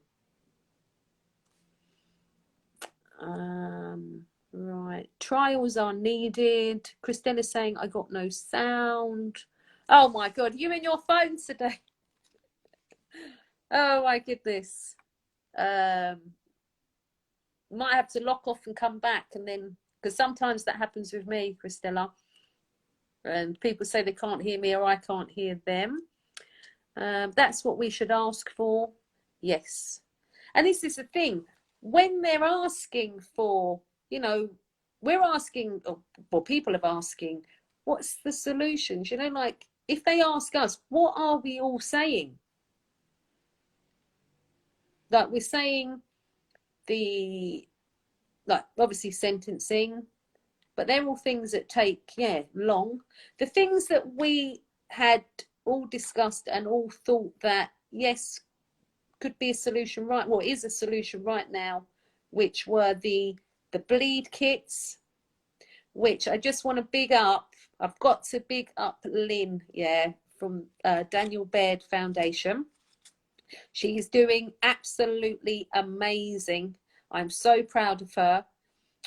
Right, trials are needed. Christella's saying I got no sound. Oh my god, you and your phone today. Oh my goodness. Might have to lock off and come back, and then, because sometimes that happens with me, Christella, and people say they can't hear me or I can't hear them. That's what we should ask for. Yes. And this is the thing, when they're asking for, you know, we're asking, or people are asking, what's the solutions? You know, like, if they ask us, what are we all saying? Like, we're saying like, obviously sentencing, but they're all things that take, long. The things that we had all discussed and all thought that, yes, could be a solution right, well, is a solution right now, which were the bleed kits, which I just want to big up. I've got to big up Lynn, from Daniel Baird Foundation. She is doing absolutely amazing. I'm so proud of her.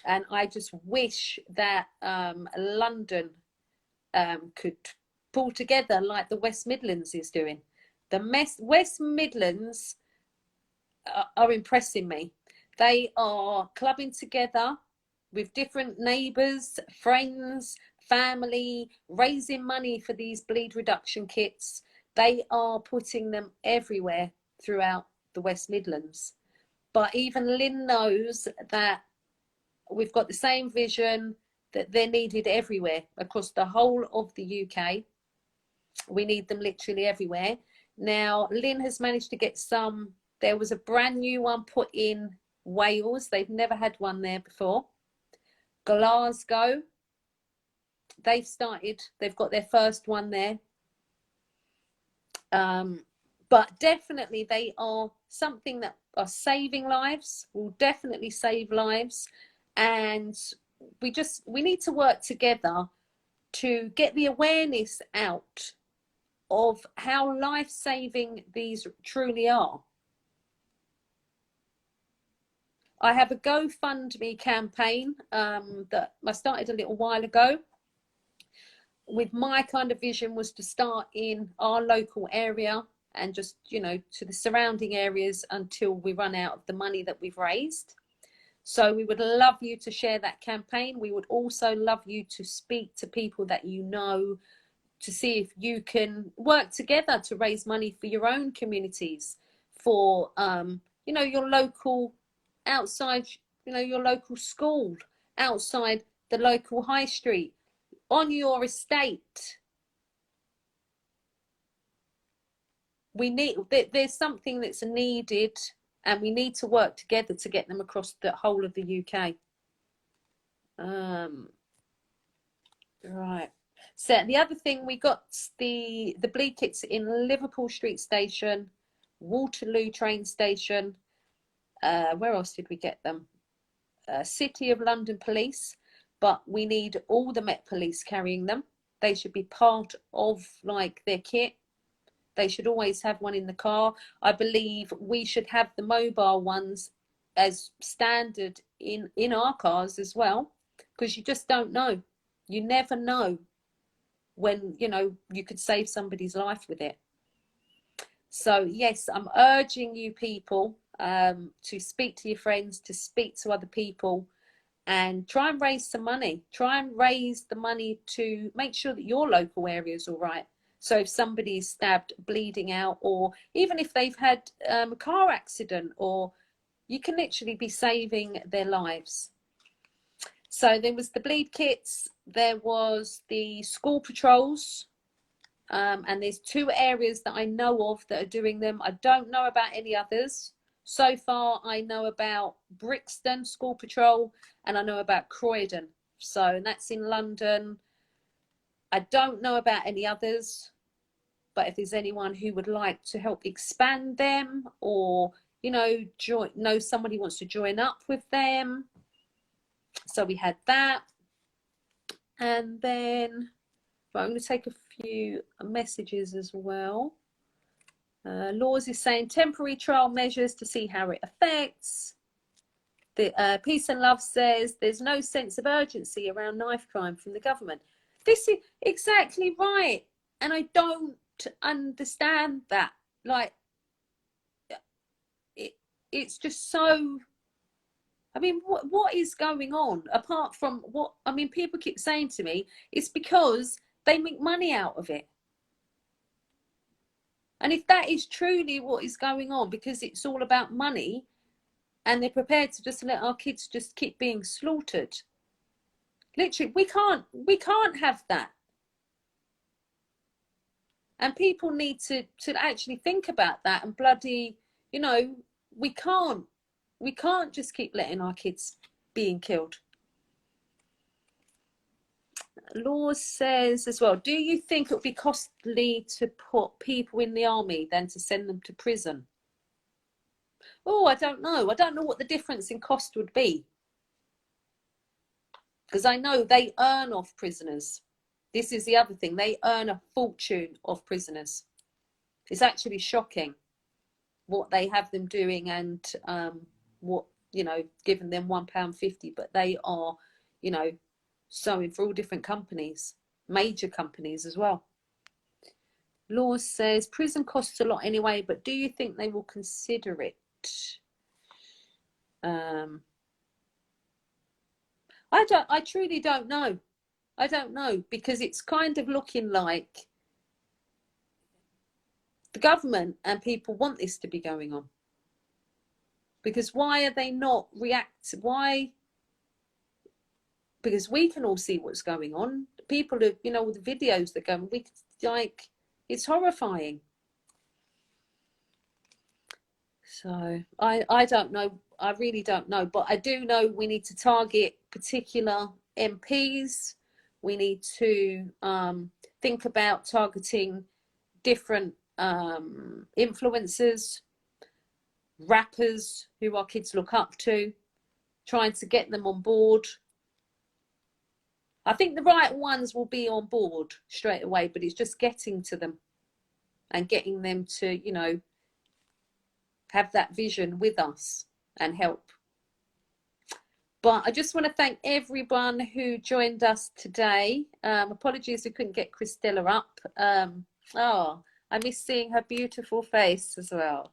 And I just wish that London could pull together like the West Midlands is doing. The West Midlands are impressing me. They are clubbing together with different neighbours, friends, family, raising money for these bleed reduction kits. They are putting them everywhere throughout the West Midlands. But even Lynn knows that we've got the same vision, that they're needed everywhere across the whole of the UK. We need them literally everywhere. Now, Lynn has managed to get some. There was a brand new one put in Wales. They've never had one there before. Glasgow, they've got their first one there. But definitely they are something that are saving lives, will definitely save lives. And we need to work together to get the awareness out of how life-saving these truly are. I have a GoFundMe campaign that I started a little while ago. With my kind of vision was to start in our local area and just, you know, to the surrounding areas until we run out of the money that we've raised. So we would love you to share that campaign. We would also love you to speak to people that you know, to see if you can work together to raise money for your own communities, for you know, your local, outside, you know, your local school, outside the local high street, on your estate. There's something that's needed, and we need to work together to get them across the whole of the UK. Right. So the other thing, we got the bleed kits in Liverpool Street Station, Waterloo train station. Where else did we get them? City of London Police, but we need all the Met Police carrying them. They should be part of, like, their kit. They should always have one in the car. I believe we should have the mobile ones as standard in our cars as well, because you just don't know. You never know when, you know, you could save somebody's life with it. So yes, I'm urging you people to speak to your friends, to speak to other people, and try and raise some money. Try and raise the money to make sure that your local area is all right. So if somebody is stabbed, bleeding out, or even if they've had a car accident, or you can literally be saving their lives. So there was the bleed kits, there was the school patrols, and there's 2 areas that I know of that are doing them. I don't know about any others. So far, I know about Brixton School Patrol, and I know about Croydon. So that's in London. I don't know about any others, but if there's anyone who would like to help expand them, or you know somebody wants to join up with them. So we had that. And then I'm going to take a few messages as well. Laws is saying temporary trial measures to see how it affects. The Peace and Love says there's no sense of urgency around knife crime from the government. This is exactly right. And I don't understand that. Like, it's just so... I mean, what is going on? Apart from what... I mean, people keep saying to me, it's because they make money out of it. And if that is truly what is going on, because it's all about money, and they're prepared to just let our kids just keep being slaughtered, literally, we can't have that. And people need to actually think about that and bloody, you know, we can't just keep letting our kids being killed. Law says as well, do you think it would be costly to put people in the army than to send them to prison? Oh, I don't know. I don't know what the difference in cost would be. Because I know they earn off prisoners. This is the other thing. They earn a fortune off prisoners. It's actually shocking what they have them doing, and what, you know, giving them £1.50, but they are, you know, sewing for all different companies, major companies as well. Law says prison costs a lot anyway, but do you think they will consider it? I truly don't know. I don't know, because it's kind of looking like the government and people want this to be going on. Because why are they not why? Because we can all see what's going on. People have, you know, all the videos that go, it's horrifying. So I don't know. I really don't know. But I do know we need to target particular MPs. We need to think about targeting different influencers, rappers who our kids look up to, trying to get them on board. I think the right ones will be on board straight away, but it's just getting to them and getting them to, you know, have that vision with us and help. But I just want to thank everyone who joined us today. Apologies we couldn't get Christella up. Oh, I miss seeing her beautiful face as well.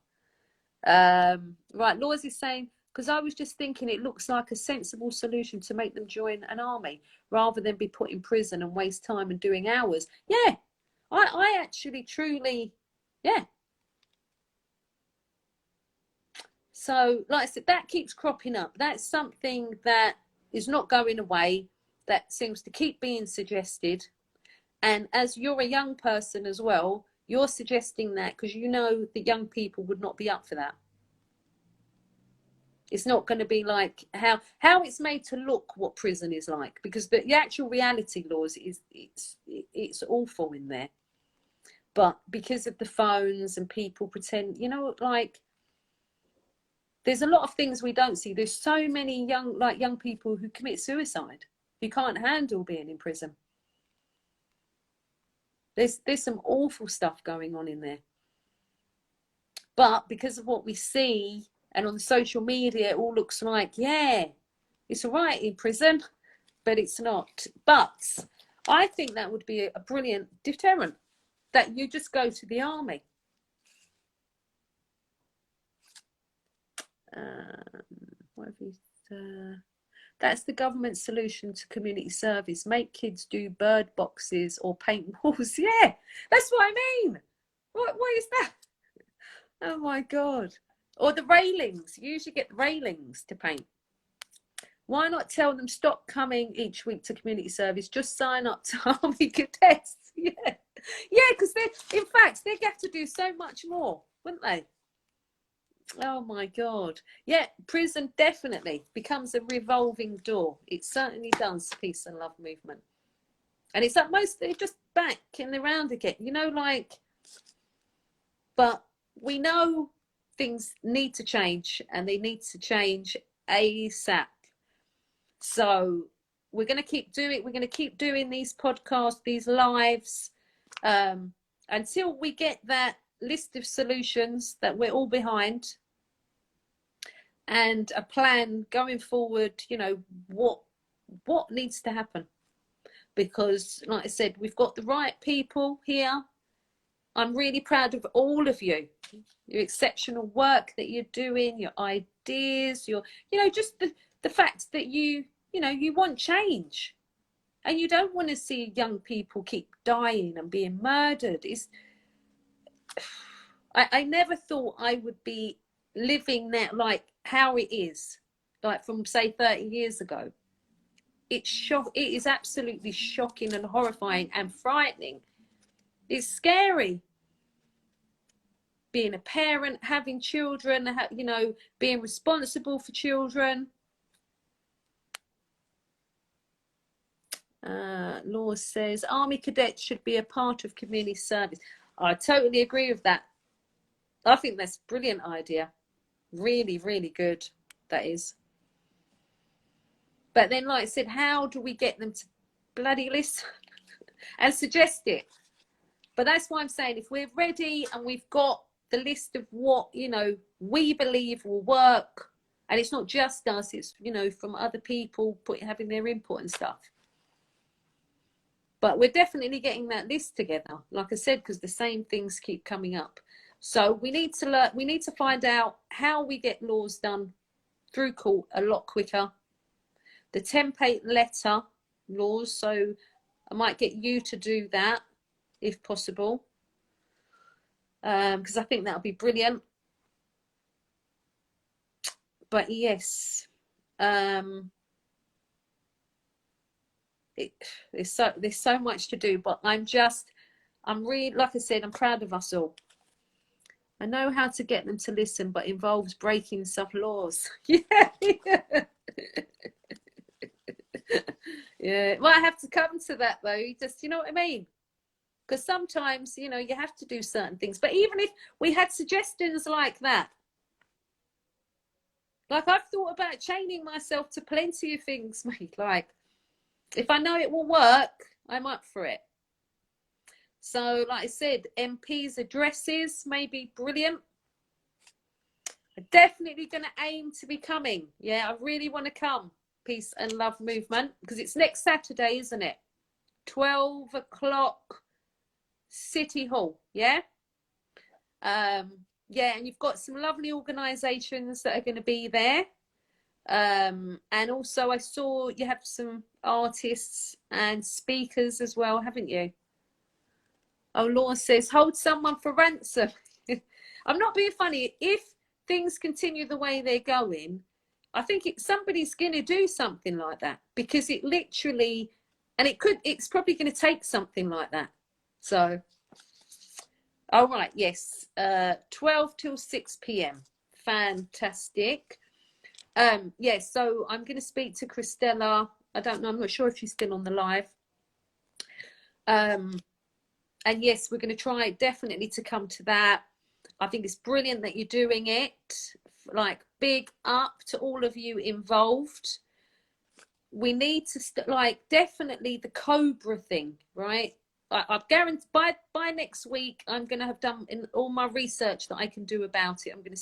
Right, Laws is saying, because I was just thinking it looks like a sensible solution to make them join an army rather than be put in prison and waste time and doing hours. Yeah, I actually truly, yeah. So, like I said, that keeps cropping up. That's something that is not going away, that seems to keep being suggested. And as you're a young person as well, you're suggesting that because you know the young people would not be up for that. It's not going to be like how it's made to look what prison is like, because the actual reality, Laws, is it's awful in there. But because of the phones and people pretend, you know, like there's a lot of things we don't see. There's so many young people who commit suicide, who can't handle being in prison. There's some awful stuff going on in there. But because of what we see, and on social media, it all looks like, yeah, it's all right in prison, but it's not. But I think that would be a brilliant deterrent, that you just go to the army. That's the government solution to community service. Make kids do bird boxes or paint walls. Yeah, that's what I mean. What is that? Oh my God. Or the railings. You usually get the railings to paint. Why not tell them stop coming each week to community service, just sign up to army cadets? Yeah, because in fact they'd have to do so much more, wouldn't they? Oh my God. Yeah, prison definitely becomes a revolving door. It certainly does, Peace and Love movement. And it's at most, they're just back and around again, you know, like, but we know things need to change, and they need to change ASAP. So we're going to keep doing these podcasts, these lives, until we get that list of solutions that we're all behind, and a plan going forward, you know, what needs to happen. Because like I said, we've got the right people here. I'm really proud of all of you, your exceptional work that you're doing, your ideas, your, you know, just the fact that you know, you want change, and you don't want to see young people keep dying and being murdered. I never thought I would be living that, like how it is, like from say 30 years ago. It is absolutely shocking and horrifying and frightening. It's scary being a parent, having children, you know, being responsible for children. Law says Army cadets should be a part of community service. I totally agree with that. I think that's a brilliant idea. Really, really good. That is. But then, like I said, how do we get them to bloody listen and suggest it? But that's why I'm saying, if we're ready and we've got the list of what, you know, we believe will work, and it's not just us, it's, you know, from other people having their input and stuff. But we're definitely getting that list together, like I said, because the same things keep coming up. So we need to learn, we need to find out how we get laws done through court a lot quicker. The template letter laws, so I might get you to do that if possible, because I think that'll be brilliant. But yes, there's so much to do, but I'm really, like I said, I'm proud of us all. I know how to get them to listen, but involves breaking some laws. Yeah. Yeah, well, I have to come to that though, just, you know what I mean? Because sometimes, you know, you have to do certain things. But even if we had suggestions like that, like I've thought about chaining myself to plenty of things, mate. Like, if I know it will work, I'm up for it. So, like I said, MPs' addresses may be brilliant. I'm definitely going to aim to be coming. Yeah, I really want to come. Peace and Love Movement, because it's next Saturday, isn't it? 12 o'clock, City Hall. Yeah. Yeah, and you've got some lovely organisations that are going to be there. And also I saw you have some artists and speakers as well, haven't you? Oh, Laura says, hold someone for ransom. I'm not being funny. If things continue the way they're going, I think somebody's going to do something like that, because it literally, and it's probably going to take something like that. So, all right, yes, 12 till 6 p.m. Fantastic. Yes, so I'm going to speak to Christella. I don't know, I'm not sure if she's still on the live. And yes, we're going to try definitely to come to that. I think it's brilliant that you're doing it. Like, big up to all of you involved. We need to like, definitely the Cobra thing, right? I guarantee by next week I'm going to have done in all my research that I can do about it. I'm going to